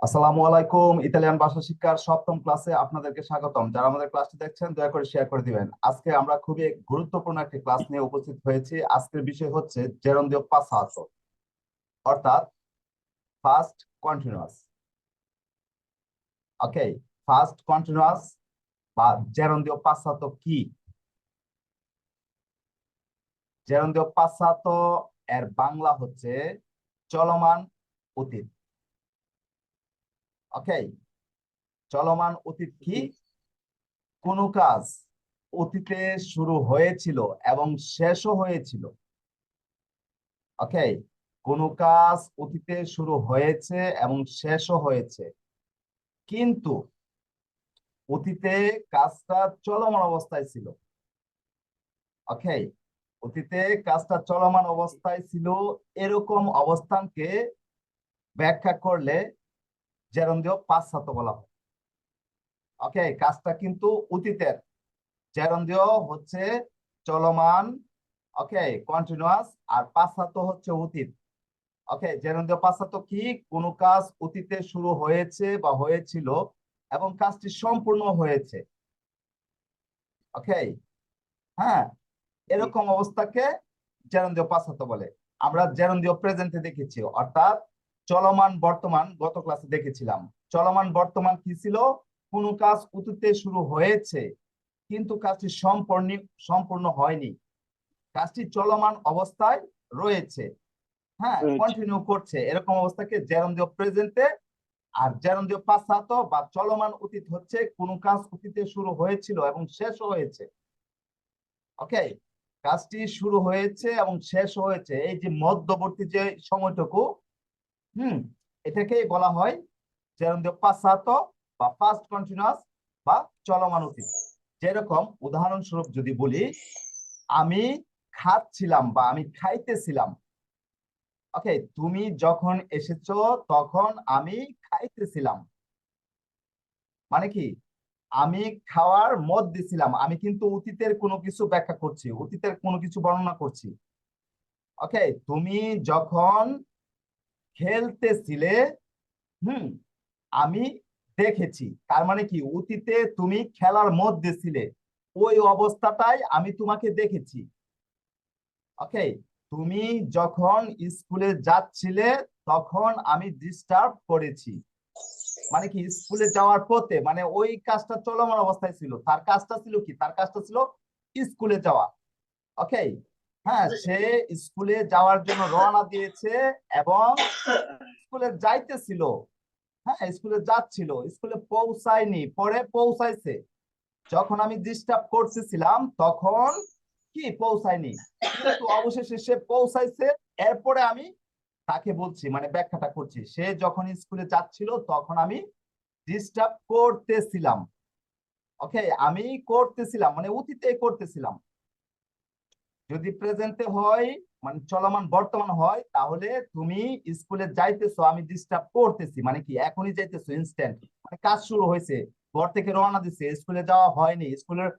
আসসালামু আলাইকুম। ইতালিয়ান ভাষা শিক্ষার সপ্তম ক্লাসে আপনাদেরকে স্বাগতম। যারা আমাদের ক্লাসটি দেখছেন দয়া করে শেয়ার করে দিবেন। আজকে আমরা খুবই গুরুত্বপূর্ণ একটি ক্লাস নিয়ে উপস্থিত হয়েছি। আজকের বিষয় হচ্ছে জেরন্দিও পাসাতো, অর্থাৎ ফার্স্ট কন্টিনিউয়াস। ওকে, ফার্স্ট কন্টিনিউয়াস বা জেরন্দিও পাসাতো কি? জেরন্দিও পাসাতো এর বাংলা হচ্ছে চলমান অতীত। ওকে, চলমান অতীত কি? জি। কোনো কাজ অতীতে শুরু হয়েছিল এবং শেষও হয়েছিল। ওকে, কোনো কাজ অতীতে শুরু হয়েছে এবং শেষও হয়েছে, কিন্তু অতীতে কাজটা চলমান অবস্থায় ছিল। ওকে, অতীতে কাজটা চলমান অবস্থায় ছিল, এরকম অবস্থানকে ব্যাখ্যা করলে জেরন্দিও পাশ্চাত্য বলা হয়। ওকে, কাজটা কিন্তু অতীতের, জেরন্দিও হচ্ছে চলমান, ওকে, কন্টিনিউয়াস, আর পাশ্চাত্য হচ্ছে অতীত। ওকে, জেরন্দিও পাশ্চাত্য কি? কোনো কাজ অতীতে শুরু হয়েছে বা হয়েছিল এবং কাজটি সম্পূর্ণ হয়েছে। ওকে, হ্যাঁ, জি। এরকম অবস্থাকে জেরন্দিও পাশ্চাত্য বলে। আমরা জেরন্দিও প্রেজেন্টে দেখেছি, অর্থাৎ চলমান বর্তমান। গত ক্লাসে দেখেছিলাম চলমান বর্তমান কি ছিল? কোনো কাজ অতীতে শুরু হয়েছে কিন্তু কাজটি সম্পূর্ণ হয়নি, কাজটি চলমান অবস্থায় রয়েছে, হ্যাঁ, রয়েছে। কন্টিনিউ করছে, এরকম অবস্থাকে জেরন্দিও প্রেজেন্টে। আর জেরন্দিও পাসাতো বা চলমান অতীত হচ্ছে কোন কাজ অতীতে শুরু হয়েছিল এবং শেষও হয়েছে। ওকে, কাজটি শুরু হয়েছে এবং শেষ হয়েছে, এই যে মধ্যবর্তী যে সময়টুকু, হুম, এটাকেই বলা হয় জেরন্দিও পাসাতো বা ফার্স্ট কন্টিনিউয়াস বা চলমান অতীত। যেরকম উদাহরণস্বরূপ যদি বলি, আমি খাচ্ছিলাম বা আমি খাইতেছিলাম। ওকে, তুমি যখন এসেছো তখন আমি খাইতেছিলাম, মানে কি? আমি খাওয়ার মধ্যে ছিলাম, আমি কিন্তু অতীতের কোনো কিছু ব্যাখ্যা করছি, অতীতের কোনো কিছু বর্ণনা করছি। ওকে, তুমি যখন খেলতেছিলে, হুম, আমি দেখেছি, তার মানে কি অতীতে তুমি খেলার মধ্যে ছিলে, ওই অবস্থাটাই আমি তোমাকে দেখেছি। ওকে, তুমি যখন স্কুলে যাচ্ছিলে তখন আমি ডিস্টার্ব করেছি, মানে কি স্কুলে যাওয়ার পথে, মানে ওই কাজটা চলমান অবস্থায় ছিল, তার কাজটা ছিল কি? তার কাজটা ছিল স্কুলে যাওয়া। ওকে, হ্যাঁ, সে স্কুলে যাওয়ার জন্য রওনা দিয়েছে এবং স্কুলে যাইতেছিল, হ্যাঁ, স্কুলে যাচ্ছিল, স্কুলে পৌঁছায়নি, পরে পৌঁছাইছে। যখন আমি ডিস্টার্ব করতেছিলাম তখন কি পৌঁছায়নি, কিন্তু অবশেষে সে পৌঁছাইছে। এরপরে আমি তাকে বলছি, মানে ব্যাখ্যাটা করছি, সে যখন স্কুলে যাচ্ছিল তখন আমি ডিস্টার্ব করতেছিলাম। ওকে, আমি করতেছিলাম মানে অতীতে করতেছিলাম। যদি প্রেজেন্টে হয়, মানে চলমান বর্তমান হয়, তাহলে তুমি স্কুলে যাইতেছো, আমি ডিস্টার্ব করতেছি, মানে কি এখনই যাইতেছো, ইনস্ট্যান্ট, মানে কাজ শুরু হয়েছে, ঘর থেকে রওনা দিচ্ছে, স্কুলে যাওয়া হয়নি, স্কুলের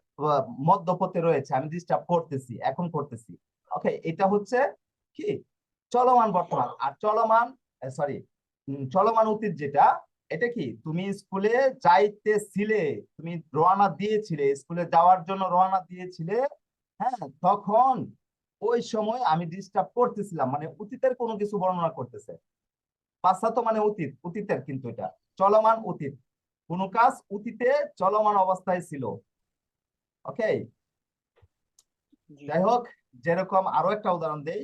মধ্যপথে রয়েছে, আমি ডিস্টার্ব করতেছি, এখন করতেছি। ওকে, এটা হচ্ছে কি চলমান বর্তমান। আর চলমান, সরি, চলমান অতীত যেটা, এটা কি? তুমি স্কুলে যাইতেছিলে, তুমি রওনা দিয়েছিলে, স্কুলে যাওয়ার জন্য রওনা দিয়েছিলে, হ্যাঁ, তখন ওই সময় আমি ডিস্টার্ব করতেছিলাম, মানে অতীতের কোনো কিছু বর্ণনা করতেছে। পাশ্চাত্য মানে অতীত, অতীতের, কিন্তু এটা চলমান অতীত, কোন কাজ অতীতে চলমান অবস্থায় ছিল। ওকে, জি। যাই হোক, যেরকম আরো একটা উদাহরণ দেই,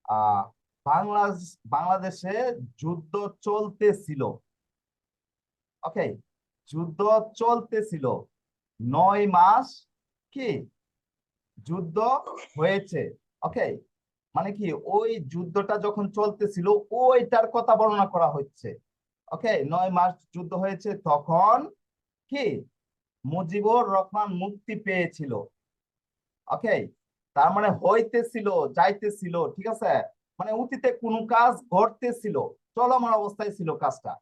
আহ বাংলাদেশ বাংলাদেশে যুদ্ধ চলতেছিল। ওকে, যুদ্ধ চলতেছিল 9 মাস, কি যুদ্ধ হয়েছে। ওকে, মানে কি ওই যুদ্ধটা যখন চলতেছিল ওইটার কথা বর্ণনা করা হচ্ছে। ওকে, 9 মাস যুদ্ধ হয়েছে, তখন কি মুজিবুর রহমান মুক্তি পেয়েছিল। ওকে, তার মানে হইতেছিল, যাইতেছিল, ঠিক আছে, মানে অতীতে কোনো কাজ ঘটতেছিল, চলমান অবস্থায় ছিল কাজটা।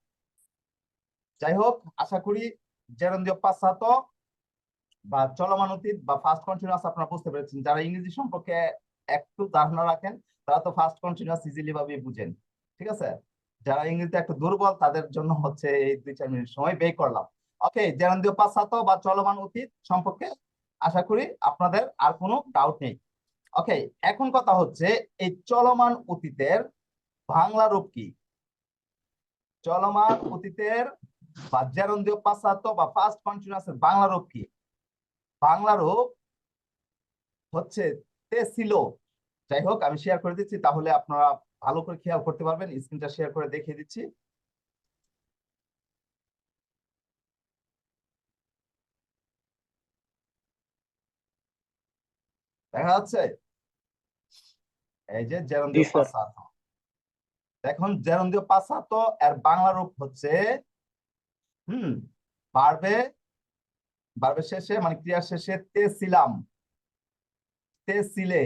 যাই হোক, আশা করি জেরন্দিও পাশ্চাত্য বা চলমান অতীত বা ফার্স্ট কন্টিনিউয়াস আপনারা বুঝতে পেরেছেন। যারা ইংরেজি সম্পর্কে একটু ধারণা রাখেন তারা তো ফার্স্ট কন্টিনিউয়াস ইজিলি ভাবে বুঝেন, ঠিক আছে। যারা ইংরেজিতে একটু দুর্বল তাদের জন্য হচ্ছে এই 2-4 মিনিট সময় ব্যয় করলাম। ওকে, জেরন্দ্রীয় পাশ্চাত্য বা চলমান অতীত সম্পর্কে আশা করি আপনাদের আর কোনো ডাউট নেই। ওকে, এখন কথা হচ্ছে এই চলমান অতীতের বাংলা রূপ কি? চলমান অতীতের বা জেরন্দ্রীয় পাশ্চাত্য বা ফার্স্ট কন্টিনিউয়াসের বাংলা রূপ কি? বাংলা রূপ হচ্ছে তে ছিল। যাই হোক, আমি শেয়ার করে দিচ্ছি, তাহলে আপনারা ভালো করে খেয়াল করতে পারবেন। স্ক্রিনটা শেয়ার করে দেখিয়ে দিচ্ছি। দেখা যাচ্ছে এই যে জি জেরন্দ্রীয় স্যার। পাশ্চাত্য। দেখুন, জেরন্দ্রীয় পাশ্চাত্য এর বাংলা রূপ হচ্ছে হুম বাড়বে, বাড়বে শেষে মানে ক্রিয়ার শেষে তে ছিলাম, তে ছিলে,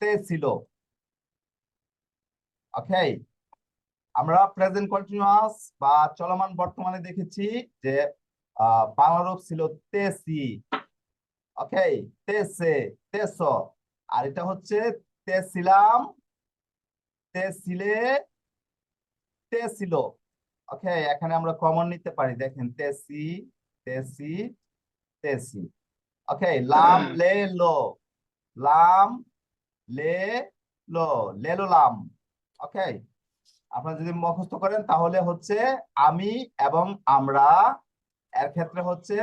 তে ছিল। ওকে, আমরা প্রেজেন্ট কন্টিনিউয়াস বা চলমান বর্তমানে দেখেছি যে বাংলা রূপ ছিল তেসি। ওকে, তেসে, তেস। আর এটা হচ্ছে তে ছিলাম, তে ছিলে, তে ছিল। ওকে, এখানে আমরা কমন নিতে পারি, দেখেন তেসি, তেসি, তেসি। ওকে, লাম লে লো, লাম লে লো, লেলো লাম। ওকে, আপনারা যদি মুখস্থ করেন তাহলে হচ্ছে আমি এবং আমরা এর ক্ষেত্রে হচ্ছে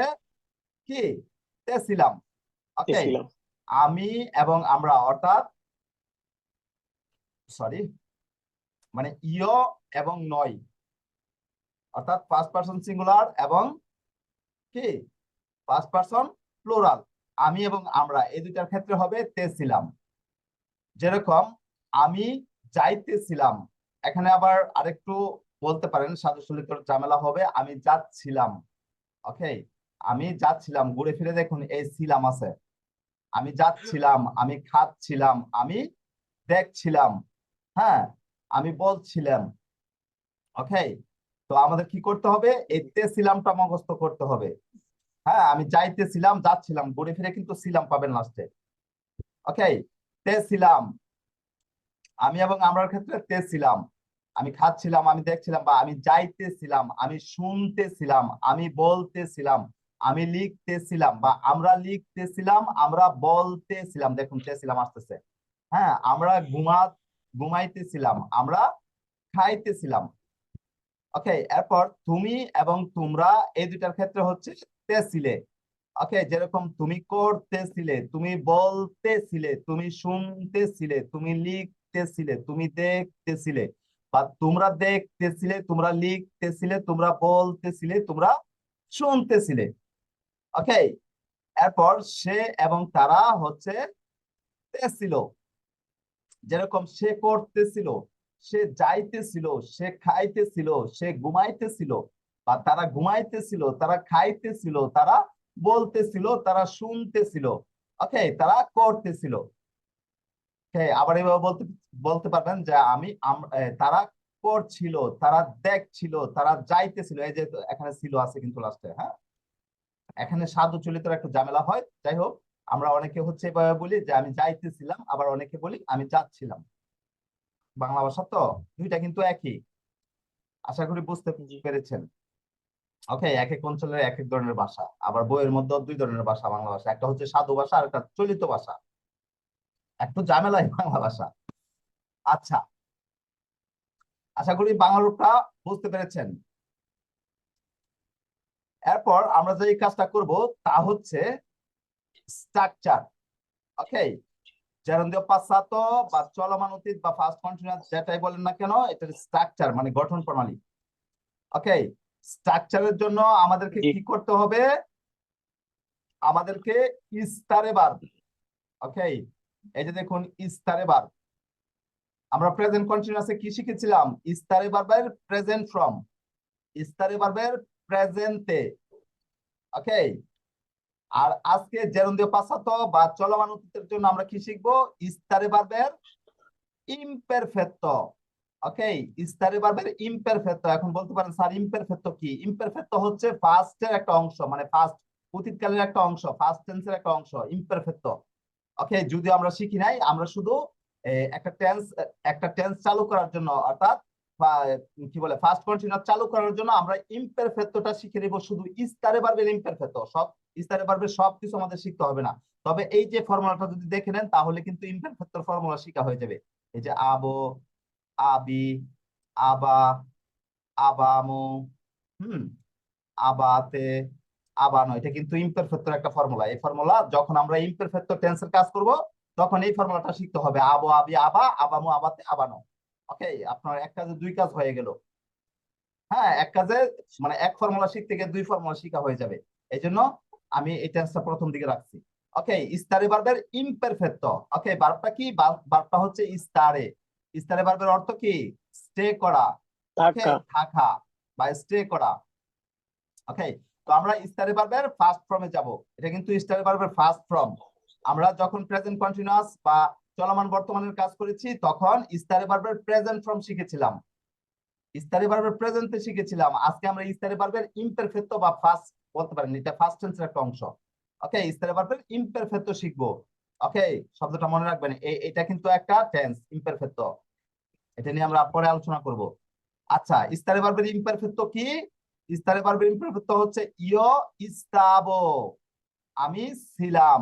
কি তে ছিলাম। ওকে, ছিলাম। আমি এবং আমরা অর্থাৎ সরি মানে ইয় এবং নয়, অর্থাৎ ফার্স্ট পারসন সিঙ্গুলার এবং কি ফার্স্ট পারসন প্লুরাল। আমি এবং আমরা এই দুইটার ক্ষেত্রে হবে তে ছিলাম। যেরকম আমি যাইতেছিলাম, এখানে আবার আরেকটু বলতে পারেন, সাধু সলিতর ঝামেলা হবে আমি যাচ্ছিলাম। ওকে, আমি যাচ্ছিলাম, ঘুরে ফিরে দেখুন এই ছিলাম আছে। আমি যাচ্ছিলাম, আমি খাচ্ছিলাম, আমি দেখছিলাম, হ্যাঁ, আমি বলছিলাম। ওকে, তো আমাদের কি করতে হবে? এই তে ছিলামটা মুখস্থ করতে হবে। হ্যাঁ, আমি যাইতেছিলাম, যাচ্ছিলাম, ঘুরে ফিরে কিন্তু ছিলাম পাবেন লাস্টে। ওকে, তে ছিলাম, আমি এবং আমরার ক্ষেত্রে তে ছিলাম। আমি খাচ্ছিলাম, আমি দেখছিলাম, বা আমি যাইতেছিলাম, আমি শুনতেছিলাম, আমি বলতেছিলাম, আমি লিখতেছিলাম, বা আমরা লিখতেছিলাম, আমরা বলতেছিলাম। দেখুন ছিলাম আসতেছে। হ্যাঁ, আমরা ঘুমাইতেছিলাম, আমরা খাইতেছিলাম। ওকে, এরপর তুমি এবং তোমরা এই দুটার ক্ষেত্রে হচ্ছে ছিলে। ওকে, যেরকম তুমি করতেছিলে, তুমি বলতেছিলে, তুমি শুনতেছিলে, তুমি লিখতেছিলে, তুমি দেখতেছিলে, বা তোমরা দেখতেছিলে, তোমরা লিখতেছিলে, তোমরা বলতেছিলে, তোমরা শুনতেছিলে। ওকে, এরপর সে এবং তারা হচ্ছে ছিল। যেরকম সে করতেছিল, সে যাইতেছিল, সে খাইতেছিল, সে ঘুমাইতেছিল, বা তারা ঘুমাইতেছিল, তারা খাইতেছিল, তারা বলতেছিল, তারা শুনতেছিল। ওকে, তারা করতেছিল। আবার এভাবে বলতে বলতে পারবেন যে তারা করছিল, তারা দেখছিল, তারা যাইতেছিল। এই যে এখানে ছিল আছে কিন্তু লাস্টে, হ্যাঁ, এখানে সাধু চলিতের একটু ঝামেলা হয়। যাই হোক, আমরা অনেকে হচ্ছে এভাবে বলি যে আমি যাইতেছিলাম, আবার অনেকে বলি আমি যাচ্ছিলাম। বাংলা ভাষা তো দুইটা কিন্তু একই, আশা করি বুঝতে জি পেরেছেন। ওকে, এক এক অঞ্চলের এক এক ধরনের ভাষা, আবার বইয়ের মধ্যে দুই ধরনের ভাষা বাংলা ভাষা, একটা হচ্ছে সাধু ভাষা আর একটা চলিত ভাষা। একটু ঝামেলাই বাংলা ভাষা। আচ্ছা, আশা করি বাংলা রূপটা বুঝতে পেরেছেন। এরপর আমরা যে কাজটা করব তা হচ্ছে স্ট্রাকচার। ওকে, জেরন্দ্রীয় পাশ্চাত্য বা চলমান অতীত বা ফার্স্ট কন্টিনিউয়াস যেটাই বলেন না কেন, এটার স্ট্রাকচার মানে গঠন প্রণালী। ওকে, স্ট্রাকচারের জন্য আমাদেরকে জি কি করতে হবে? আমাদেরকে ইস্তারে বার। ওকে, এই যে দেখুন ইস্তারে বার, আমরা প্রেজেন্ট কন্টিনিউয়াসে কি শিখেছিলাম? ইস্তারে বারবার প্রেজেন্ট ফর্ম, ইস্তারে বারবার প্রেজেন্টে। ওকে, আর আজকে জেরন্দ্রীয় পাশ্চাত্য বা চলমান অতীতের জন্য আমরা কি শিখবো? ইস্তারে বারবার ইমপারফেক্টো। ওকে, ইস্তারে বারবার ইমপারফেক্টো। এখন বলতে পারেন স্যার ইমপারফেক্টো কি? ইমপারফেক্টো হচ্ছে ফার্স্টের একটা অংশ, মানে ফার্স্ট অতীতকালের একটা অংশ, ফার্স্ট টেন্সের একটা অংশ ইমপারফেক্টো। ওকে, যদি আমরা শিখি নাই, আমরা শুধু একটা টেন্স চালু করার জন্য, অর্থাৎ কি বলে ফার্স্ট কন্টিনিউয়াস চালু করার জন্য আমরা ইমপারফেক্টটা শিখে নিব, শুধু ইস্তারে ভার্বের ইমপারফেক্ট, সব ইস্তারে ভার্বের সবকিছু আমাদের শিখতে হবে না। তবে এই যে ফর্মুলাটা যদি দেখে নেন তাহলে কিন্তু ইমপারফেক্টর ফর্মুলা শিখা হয়ে যাবে। এই যে আবো, আবি, আবা, আবামো, হুম, আবাতে, আবানো, এটা কিন্তু ইমপারফেক্টর একটা ফর্মুলা। এই ফর্মুলা যখন আমরা ইমপারফেক্ট টেন্সের কাজ করব তখন এই ফর্মুলাটা শিখতে হবে, আবো, আবি, আবা, আবামো, আবাতে, আবানো। ওকে, আপনার এক কাজে দুই কাজ হয়ে গেল। হ্যাঁ, এক কাজে মানে এক ফর্মুলা শিখতে গিয়ে দুই ফর্মুলা শিখা হয়ে যাবে। এই জন্য আমি এই টেন্সটা প্রথম দিকে রাখছি। ওকে, ইস্তারে ভার্বের ইমপারফেক্ট। ওকে, ভার্বটা কি? ভার্বটা হচ্ছে ইস্তারে। ইস্তারে ভার্বের অর্থ কি? স্টে করা। ওকে, থাকা। থাকা বা স্টে করা। ওকে, তো আমরা ইস্তারে ভার্বের ফার্স্ট ফর্মে যাব। এটা কিন্তু ইস্তারে ভার্বের ফার্স্ট ফর্ম। আমরা যখন প্রেজেন্ট কন্টিনিউয়াস বা চলমান বর্তমানের কাজ করেছি তখন ইস্তারে ভার্বের প্রেজেন্ট ফর্ম শিখেছিলাম, ইস্তারে ভার্বের প্রেজেন্টে শিখেছিলাম। আজকে আমরা ইস্তারে ভার্বের ইমপারফেক্ট বা ফার্স্ট বলতে পারেন, এটা ফার্স্ট টেন্সের একটা অংশ। ওকে, ইস্তারে ভার্বের ইমপারফেক্ট শিখবো। ওকে, শব্দটা মনে রাখবেন, এটা কিন্তু একটা টেন্স ইমপারফেক্ট, এটা নিয়ে আমরা পরে আলোচনা করব। আচ্ছা, ইস্তারে ভার্বের ইমপারফেক্ট কি? ইস্তারে ভার্বের ইমপারফেক্ট হচ্ছে ইয়ো ইস্তাবো, আমি ছিলাম।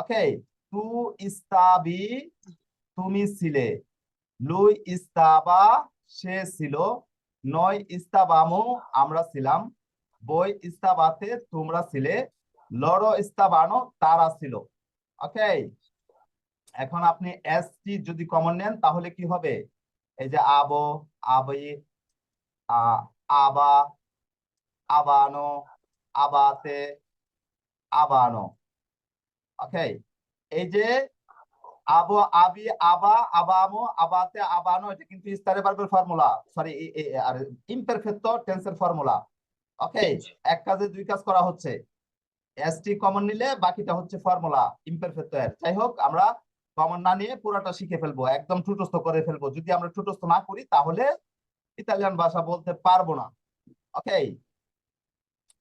ওকে, তু ইস্তাবি, তুমি ছিলে। লুই ইস্তাবা, সে ছিল। নয় ইস্তাবামু, আমরা ছিলাম। বই ইস্তাবাতে, তোমরা ছিলে। লড়ো ইস্তাবানো, তারা ছিল। ওকে, এখন আপনি এস টি যদি কমন নেন তাহলে কি হবে? এই যে আবো, আবি, আ, আবা, আবানো, আবাতে, আবানো। ওকে, এই যে আবো, আবি, আবা, আবামো, আবাতে, আবানো, এটা কিন্তু ইস্তারে ভার্বের ফর্মুলা, সরি আর ইমপারফেক্ট টেন্সের ফর্মুলা। ওকে, এক কাজে দুই কাজ করা হচ্ছে। এসটি কমন নিলে বাকিটা হচ্ছে ফর্মুলা ইমপারফেক্ট এর। যাই হোক, আমরা কমন না নিয়ে পুরোটা শিখে ফেলবো, একদম ঠুটস্থ করে ফেলবো। যদি আমরা ঠুটস্থ না করি তাহলে ইতালিয়ান ভাষা বলতে পারবো না। ওকে,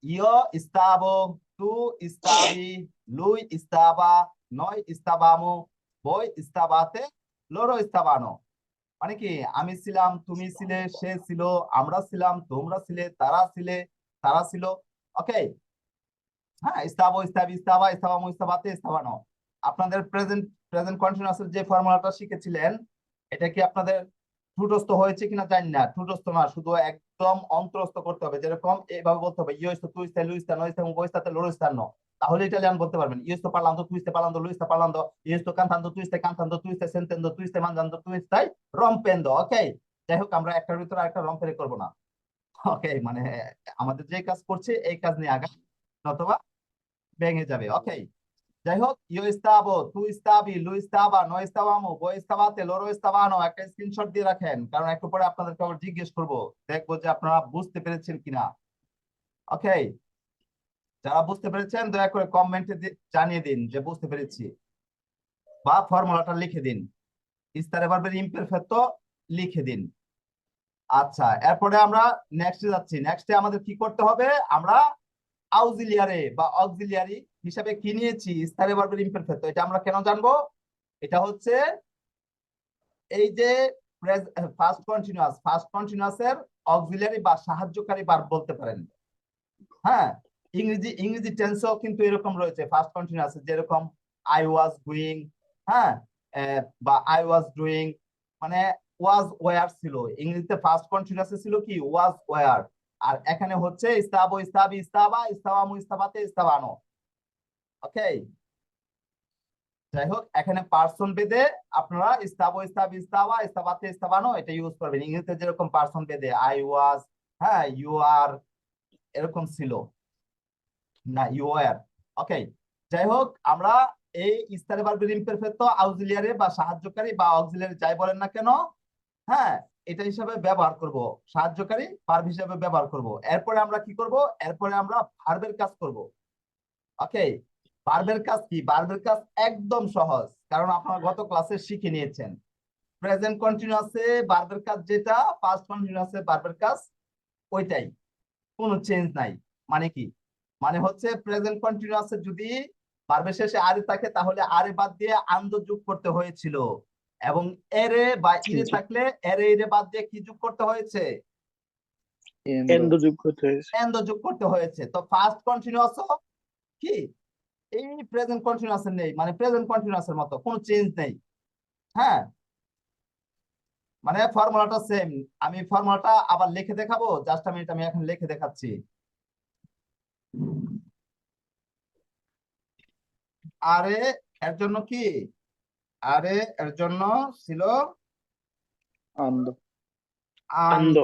ইয়ো ইস্তাবো, তু ইস্তাবি, লুই ইস্তাবা, নয় ইস্তাবামো, বই ইস্তাবাতে, লড়ো ইস্তাবানো। মানে কি? আমি ছিলাম, তুমি ছিলে, সে ছিল, আমরা ছিলাম, তোমরা ছিলে, তারা ছিলে, তারা ছিল। ওকে, হ্যাঁ, ইস্তাবো, ইস্তাবি, ইস্তাবা, ইস্তাবামু, ইস্তাবাতে, ইস্তাবানো। আপনাদের প্রেজেন্ট প্রেজেন্ট কন্টিনিউয়াসের যে ফর্মুলাটা শিখেছিলেন এটা কি আপনাদের ঠুটস্থ হয়েছে কিনা জানি না। ঠুটস্থ না, শুধু একদম অন্তরস্থ করতে হবে। যেরকম এইভাবে বলতে হবে, ইয়ো ইস্তো, তুই ইস্তা, লুই ইস্তা, নয় ইস্তা, মুগো ইস্তাতে, লড়ো ইস্তানো। তাহলে ইটালিয়ান বলতে পারবেন। ইয়ো ইস্তো parlando, tu stai parlando, lui sta parlando, io sto cantando, tu stai cantando, tu stai sentendo, tu stai mangiando, tu stai rompendo। ওকে, যাই হোক, আমরা একটার ভিতরে আরেকটা রম্পেরে করবো না। ওকে, মানে আমাদের যে কাজ করছে এই কাজ নিয়ে আগাম, অথবা ভেঙে যাবে। ওকে, যাই হোক, ইও স্তাবো, তু স্তাবি, লু স্তাবা, নো স্তাবামো, বো স্তাবাতে, লোরো স্তাবানো, একটা স্ক্রিনশট দিয়ে রাখেন, কারণ একটু পরে আপনাদেরকে আবার জিজ্ঞেস করবো, দেখবো যে আপনারা বুঝতে পেরেছেন কিনা। ওকে, যারা বুঝতে পেরেছেন দয়া করে কমেন্টে জানিয়ে দিন যে বুঝতে পেরেছি, বা ফর্মুলাটা লিখে দিন, ইস্তারে ভার্বের ইমপারফেক্ট লিখে দিন। আচ্ছা, এরপরে আমরা নেক্সটে যাচ্ছি। নেক্সটে আমাদের কি করতে হবে? আমরা আউজিলিয়ারে বা অক্সিলিয়ারি হিসাবে কি নিয়েছি? ইস্তারে ভার্বের ইমপারফেক্ট। এটা আমরা কেন জানবো? এটা হচ্ছে এই যে ফার্স্ট কন্টিনিউয়াসের অক্সিলিয়ারি বা সাহায্যকারী ভার্ব বলতে পারেন। হ্যাঁ, ইংরেজি টেন্সও কিন্তু এরকম রয়েছে ফার্স্ট কন্টিনিউয়াস, যেরকম আই ওয়াজ ডুইং, হ্যাঁ, বা আই ওয়াজ ডুইং, মানে ওয়াজ ওয়ার ছিল। ইংরেজিতে ফার্স্ট কন্টিনিউয়াসে ছিল কি? Was were. আর এখানে হচ্ছে ইস্তাবো, ইস্তাবি, ইস্তাবা, ইস্তাবামু, ইস্তাবাতে, ইস্তাবানো। ওকে, যাই হোক, এখানে পার্সন বেদে আপনারা ইস্তাবো, ইস্তাবি, ইস্তাবা, ইস্তাবাতে, ইস্তাবানো এটা ইউজ করবেন। ইংরেজিতে যেরকম পার্সন বেদে আই ওয়াজ, হ্যাঁ, ইউ আর, এরকম ছিল না, ইউ আর। ওকে, যাই হোক, আমরা এই ইস্তারে ভার্বের ইমপারফেক্ট আউজিলিয়ারি বা সাহায্যকারী বা অক্সিলিয়ারি যাই বলেন না কেন, হ্যাঁ, এটা হিসাবে ব্যবহার করব, সাহায্যকারী ভার্ব হিসাবে ব্যবহার করব। এরপরে আমরা কি করব? এরপরে আমরা ভার্বের কাজ করব। ওকে, ভার্বের কাজ কি? ভার্বের কাজ একদম সহজ, কারণ আপনারা গত ক্লাসে শিখে নিয়েছেন। প্রেজেন্ট কন্টিনিউয়াসে ভার্বের কাজ যেটা, পাস্ট কন্টিনিউয়াসে ভার্বের কাজ ওইটাই, কোনো চেঞ্জ নাই। মানে কি? মানে হচ্ছে প্রেজেন্ট কন্টিনিউয়াসে যদি ভার্বের শেষে আরে থাকে তাহলে আরে বাদ দিয়ে আন্দ যোগ করতে হয়েছিল। এবং এরে বা ইরে জি। থাকলে এরে ইরে বাদ দিয়ে কি যোগ করতে হয়েছে? এন্ড যোগ করতে হয়েছে। এন্ড যোগ করতে হয়েছে। তো ফার্স্ট কন্টিনিউয়াস কি এই প্রেজেন্ট কন্টিনিউয়াস নেই, মানে প্রেজেন্ট কন্টিনিউয়াস এর মতো কোনো চেঞ্জ নেই। হ্যাঁ, মানে ফর্মুলাটা সেম। আমি ফর্মুলাটা আবার লিখে দেখাবো, জাস্ট আমি এখন লিখে দেখাচ্ছি। আরে এর জন্য কি, আরে এর জন্য ছিল আন্দ। আন্দ।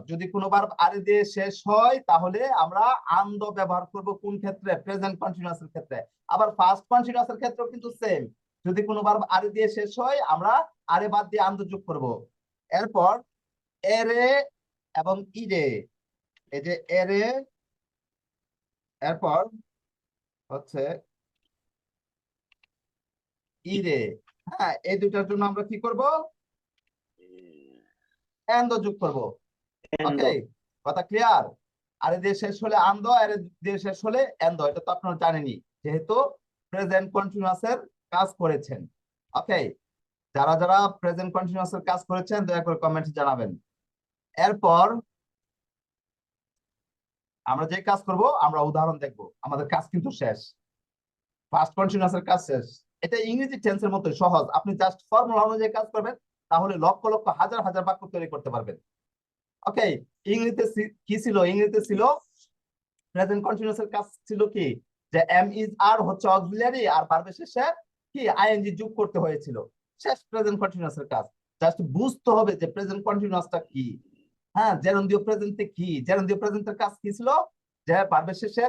যদি কোনো ভার্ব আরে দিয়ে শেষ হয় তাহলে আমরা আন্দ ব্যবহার করব কোন ক্ষেত্রে? প্রেজেন্ট কন্টিনিউয়াস এর ক্ষেত্রে। আবার ফার্স্ট কন্টিনিউয়াস এর ক্ষেত্রেও কিন্তু সেম। যদি কোনো ভার্ব আরে দিয়ে শেষ হয় আমরা আরে বাদ দিয়ে আন্দ যোগ করব। এরপর এরে এবং ইরে, এই যে এরে, এরপর হচ্ছে ইরে। হ্যাঁ, এই দুইটার জন্য আমরা কি করব? এন্ড যোগ করব। এন্ড। ওকে, কথা ক্লিয়ার? আরে দিয়ে শেষ হলে আন্দ, আরে দিয়ে শেষ হলে এন্দ, এটা তো আপনারা জানেনই যেহেতু প্রেজেন্ট কন্টিনিউয়াস এর কাজ করেছেন। ওকে, যারা যারা প্রেজেন্ট কন্টিনিউয়াস এর কাজ করেছেন দয়া করে কমেন্টে জানাবেন। এরপর আমরা যে কাজ করব, আমরা উদাহরণ দেখব, আমাদের কাজ কিন্তু শেষ। ফার্স্ট কন্টিনিউয়াস এর কাজ শেষ। এটা ইংরেজি টেন্সের মতো সহজ, আপনি জাস্ট ফর্মুলা অনুযায়ী কাজ করবেন, তাহলে লক্ষ লক্ষ হাজার হাজার বাক্য তৈরি করতে পারবেন। ওকে, ইংরেজিতে কি ছিল? ইংরেজিতে ছিল প্রেজেন্ট কন্টিনিউয়াস এর কাজ ছিল কি, যে এম ইজ আর হচ্ছে অক্সিলিয়ারি আর ভার্বের শেষে কি আইএনজি যোগ করতে হয়েছিল। শেষ প্রেজেন্ট কন্টিনিউয়াস এর কাজ। জাস্ট বুঝতে হবে যে প্রেজেন্ট কন্টিনিউয়াসটা কি। হ্যাঁ, জেরন্ডিও প্রেজেন্টে কি, জেরন্ডিও প্রেজেন্টের কাজ কি ছিল? যে ভার্বের শেষে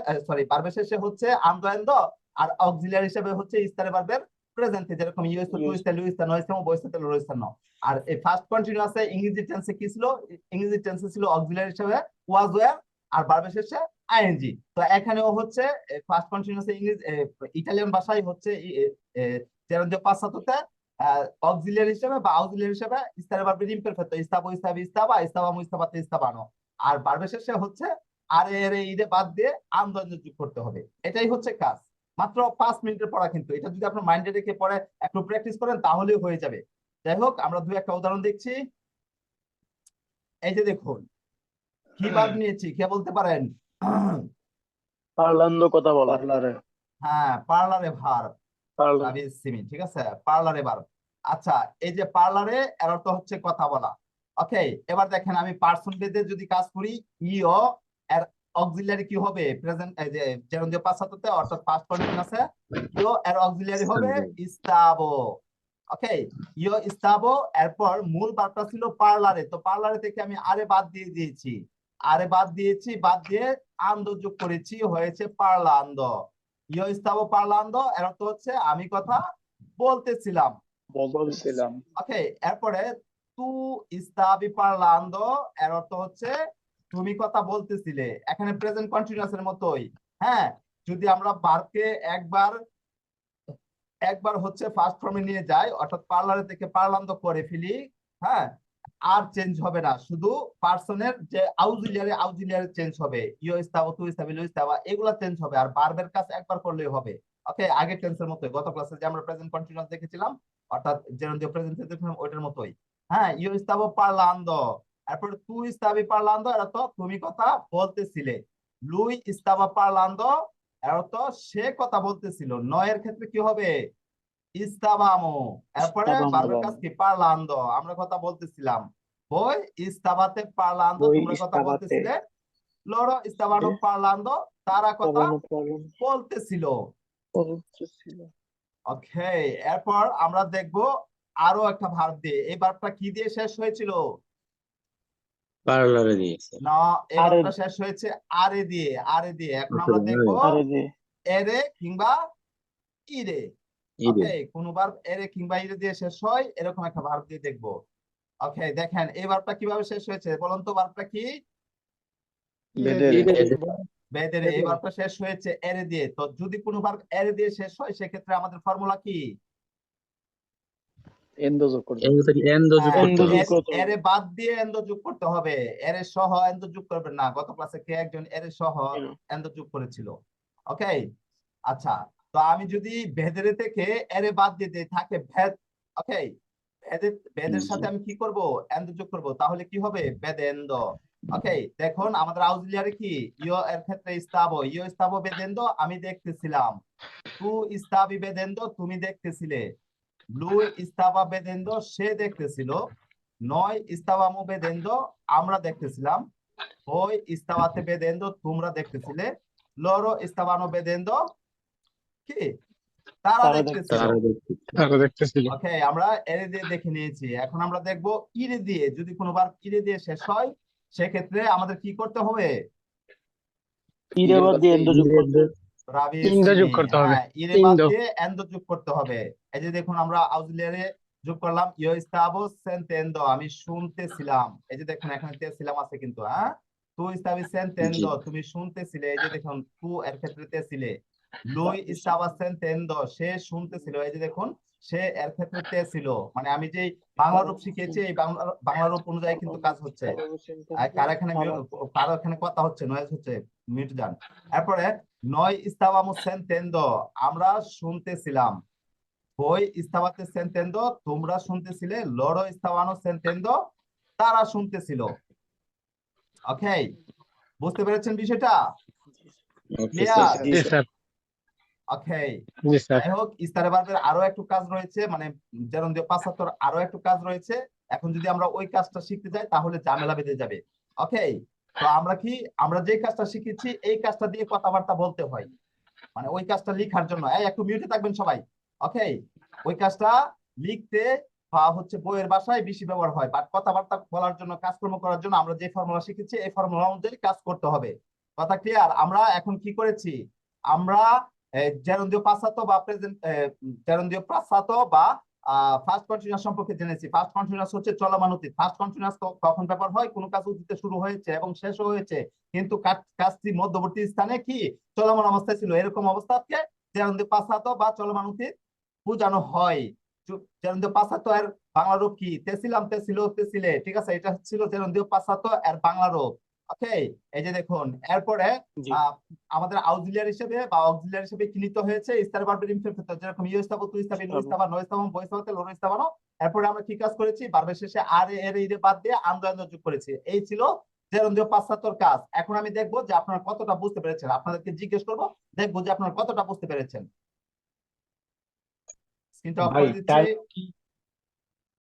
ভার্বের শেষে হচ্ছে আন্দো এন্ডো, আর অক্সিলিয়ারি হিসেবে হচ্ছে ইস্তারে ভার্বের প্রেজেন্টে, যেরকম ইউএস টু ইস্তা লু ইস্তা নো ইস্তা বয়স ইস্তা লো ইস্তা নো। আর এই ফার্স্ট কন্টিনিউয়াসে ইংরেজি টেন্সে কি ছিল? ইংরেজি টেন্সে ছিল অক্সিলিয়ারি হিসেবে ওয়াজ ওয়্যার, আর ভার্বের শেষে আইএনজি। তো এখানেও হচ্ছে ফার্স্ট কন্টিনিউয়াসে ইংরেজি ইটালিয়ান ভাষায় হচ্ছে জেরন্ডিও পাসাতোতে অক্সিলিয়ারি হিসেবে বা অক্সিলিয়ারি হিসেবে ইস্তারে ভার্বের ইমপারফেক্ট ইস্তাবো ইস্তাবি ইস্তাবা ইস্তাবামু ইস্তাবাতে ইস্তাবানো। আর ভার্বের শেষে হচ্ছে আরে এরে ইরে বাদ দিয়ে আমদন্য যোগ করতে হবে। এটাই হচ্ছে কাজ। মাত্র 5 মিনিটের পড়া, কিন্তু এটা যদি আপনার মাইন্ডে রেখে পরে একটু প্র্যাকটিস করেন তাহলেই হয়ে যাবে। যাই হোক, আমরা দুই একটা উদাহরণ দেখছি। এই যে দেখুন, কি ভার্ব নিয়েছি, কে বলতে পারেন? পার্লান্দ, কথা বলা। পার্লারে। হ্যাঁ, পার্লারে ভার্ব। পার্লারে। ঠিক আছে, পার্লারে ভার্ব। আচ্ছা, এই যে পার্লারে এর অর্থ হচ্ছে কথা বলা। ওকে, এবার দেখেন আমি পার্সন বেদে যদি কাজ করি, ইও এর অক্সিলিয়ারি কি হবে? প্রেজেন্ট, এই যে জেরন্ডিও পাসাতোতে অর্থাৎ ফার্স্ট কন্টিনিউয়াসে ইও এর অক্সিলিয়ারি হবে ইস্তাবো। ওকে, ইও ইস্তাবো। এরপর মূল ভার্বটা ছিল পার্লারে, তো পার্লারে থেকে আমি আরে বাদ দিয়ে দিয়েছি, আরে বাদ দিয়েছি, বাদ দিয়ে আন্দ যোগ করেছি, হয়েছে পার্লান্দ। ইও ইস্তাবো পার্লান্দ এর অর্থ হচ্ছে আমি কথা বলতেছিলাম। বলছিলাম। ওকে, এরপরে তু ইস্তাবি পার্লান্দ এর অর্থ হচ্ছে তুমি কথা বলতেছিলে। এখানে প্রেজেন্ট কন্টিনিউয়াস এর মতোই। হ্যাঁ, যদি আমরা ভার্বকে একবার একবার হচ্ছে ফার্স্ট ফর্মে নিয়ে যাই, অর্থাৎ পার্লারে থেকে পার্লান্দ করে ফেলি, হ্যাঁ, আর চেঞ্জ হবে না, শুধু পার্সনের যে আউজিলিয়ারি চেঞ্জ হবে, ইও ইস্তাবো তু ইস্তাবি লু ইস্তাবা এগুলা চেঞ্জ হবে, আর ভার্বের কাজ একবার করলেই হবে। ওকে, আগের টেন্সের মতোই, গত ক্লাসে যে আমরা প্রেজেন্ট কন্টিনিউয়াস দেখেছিলাম, অর্থাৎ জেরন্ডিও প্রেজেন্ট দেখেছিলাম ওইটার মতোই। হ্যাঁ, ইও ইস্তাবো পার্লান্দো, এরপর তু ইস্তাবি পার্লান্দো এর অর্থ তুমি কথা বলতেছিলে। লুই ইস্তাবা পার্লান্দো এর অর্থ সে কথা বলতেছিল। নয়ের ক্ষেত্রে কি হবে? ইস্তাবামো। এরপরে ভার্বের কাজ কি? পার্লান্দো, আমরা কথা বলতেছিলাম। বই ইস্তাবাতে পার্লান্দো, বই তোমরা কথা ইস্তাবাতে। বলতেছিলে। লoro ইস্তাবানো পার্লান্দো, তারা কথা বলতেছিল। বলতেছিল। ওকে, এরপর আমরা দেখব আরো একটা ভার্ব দিয়ে। এই ভার্বটা কি দিয়ে শেষ হয়েছিল? পার্লারে দিয়েছে। না, এই ভার্বটা শেষ হয়েছে আরে দিয়ে। আরে দিয়ে এখন আমরা দেখব আরে যে। এরে কিংবা ইরে। ইরে। ওকে, কোন ভার্ব এরে কিংবা ইরে দিয়ে শেষ হয় এরকম একটা ভার্ব দিয়ে দেখবো। ওকে, দেখেন এই ভার্বটা কিভাবে শেষ হয়েছে বলুন তো? ভার্বটা কি? বেদেরে। এই ভার্বটা শেষ হয়েছে এরে দিয়ে। তো যদি কোনো ভার্ব এরে দিয়ে শেষ হয় সেক্ষেত্রে আমাদের ফর্মুলা কি? এন্ডো যোগ করতে এন্ডো যোগ করতে হবে। এরে বাদ দিয়ে এন্ডো যোগ করতে হবে, এরে সহ এন্ডো যোগ করবেন না। গত ক্লাসে কে একজন এরে সহ এন্ডো যোগ করেছিল? ওকে, আচ্ছা, তো আমি যদি ভেদেরে থেকে এরে বাদ দিয়ে দিই থাকে ভেদ। ওকে, বেদের সাথে আমি কি করব, এন্ড যোগ করব, তাহলে কি হবে বেদেন্দ। ওকে, দেখুন আমাদের অক্সিলিয়ারি কি ইও এর ক্ষেত্রে স্থাবো, ইও স্থাবো বেদেন্দ আমি দেখতেছিলাম, তু স্থাবি বেদেন্দ তুমি দেখতেছিলে, ব্লু স্থাবা বেদেন্দ সে দেখতেছিল, নয় স্থাবামু বেদেন্দ আমরা দেখতেছিলাম, ওই স্থাবাতে বেদেন্দ তোমরা দেখতেছিলে, লরো স্থাবানো বেদেন্দ কি তারা তারা দেখতেছিল। তারা দেখতেছিল। ওকে, আমরা এরে দিয়ে দেখে নিয়েছি, এখন আমরা দেখবো ইরে দিয়ে, যদি কোনোবার ইরে দিয়ে শেষ হয় সেক্ষেত্রে আমাদের কি করতে হবে, ইরে বাদ দিয়ে এন্ড যোগ করতে হবে। রাবি ইন্দ্র যোগ সিমি, করতে হবে। হ্যাঁ ইরে বাদ ইন্দ্র। দিয়ে এন্ড যোগ করতে হবে। এই যে দেখুন আমরা অক্সিলিয়ারি যোগ করলাম, ইও স্থাবো সেন্টেন্ডো আমি শুনতেছিলাম, এই যে দেখুন এখানে তে ছিলাম আছে কিন্তু, হ্যাঁ তু স্থাবি সেন্টেন্ডো তুমি শুনতেছিলে, এই যে দেখুন তু এর ক্ষেত্রে তে ছিলে, লুই স্থাবা সেন্টেন্ডো সে শুনতেছিল, এই যে দেখুন সে এর ক্ষেত্রে তে ছিল, মানে আমি যে বাংলা রূপ শিখেছি এই বাংলা রূপ অনুযায়ী কিন্তু কাজ হচ্ছে। আর কার এখানে কথা হচ্ছে, নয়েজ হচ্ছে, মিউট যান। এরপরে নয় স্থাবামু সেন্টেন্ডো আমরা শুনতেছিলাম, voi স্থাবাতে সেন্টেন্ডো তোমরা শুনতেছিলে, লoro stavano sentendo তারা শুনতেছিল। ওকে, বুঝতে পেরেছেন বিষয়টা? ক্লিয়ার? জি স্যার। ওকে, জি স্যার। যাই হোক ইস্তারে ভার্বের আরো একটু কাজ রয়েছে, মানে জেরন্ডিও পাসাতোর আরো একটু কাজ রয়েছে, এখন যদি আমরা ওই কাজটা শিখতে যাই তাহলে ঝামেলা বেঁধে যাবে। ওকে, তো আমরা যে কাজটা শিখেছি এই কাজটা দিয়ে কথাবার্তা বলতে হয়, মানে ওই কাজটা লেখার জন্য একটু মিউটে থাকবেন সবাই। ওকে, ওই কাজটা লিখতে বা হচ্ছে বইয়ের ভাষায় বেশি ব্যবহার হয়, বাট কথাবার্তা বলার জন্য কাজকর্ম করার জন্য আমরা যে ফর্মুলা শিখেছি এই ফর্মুলা অনুযায়ী কাজ করতে হবে। কথা ক্লিয়ার? আমরা এখন কি করেছি, আমরা জেরন্ডিও পাসাতো বা প্রেজেন্ট জেরন্ডিও পাসাতো বা ফার্স্ট কন্টিনিউয়াস সম্পর্কে জেনেছি। ফার্স্ট কন্টিনিউয়াস হচ্ছে চলমান অতীত। ফার্স্ট কন্টিনিউয়াস কখন ব্যবহার হয়, কোনো কাজ অতীতে শুরু হয়েছে এবং শেষ হয়েছে কিন্তু কাজটি মধ্যবর্তী স্থানে কি চলমান অবস্থায় ছিল, এরকম অবস্থাকে জেরন্ডিও পাসাতো বা চলমান অতীত বোঝানো হয়। জেরন্ডিও পাসাতো এর বাংলা রূপ কি, তেছিলাম, তেছিল, তেছিলে, ঠিক আছে, এটা ছিল জেরন্ডিও পাসাতো এর বাংলা রূপ। ওকে, এই যে দেখুন এরপরে আমাদের অক্সিলিয়ারি হিসেবে বা অক্সিলিয়ারি হিসেবে কি নিতে হয়েছে, ইস্তার ভার্বের ইনফিনিটিভ, যেরকম ইউ স্থাবো, তু স্থাবি, নু স্থাবা, নয় স্থাবো, বই স্থাবাতে, লোর স্থাবানো। এরপরে আমরা কি কাজ করেছি, ভার্বের শেষে আর এর ইরে বাদ দিয়ে আন্দ্র যোগ করেছি। এই ছিল জেরন্ডিও পাসাতোর কাজ। এখন আমি দেখবো যে আপনারা কতটা বুঝতে পেরেছেন, আপনাদেরকে জিজ্ঞেস করবো, দেখবো যে আপনারা কতটা বুঝতে পেরেছেন। স্ক্রিনটা অফ ভাই করে দিচ্ছি।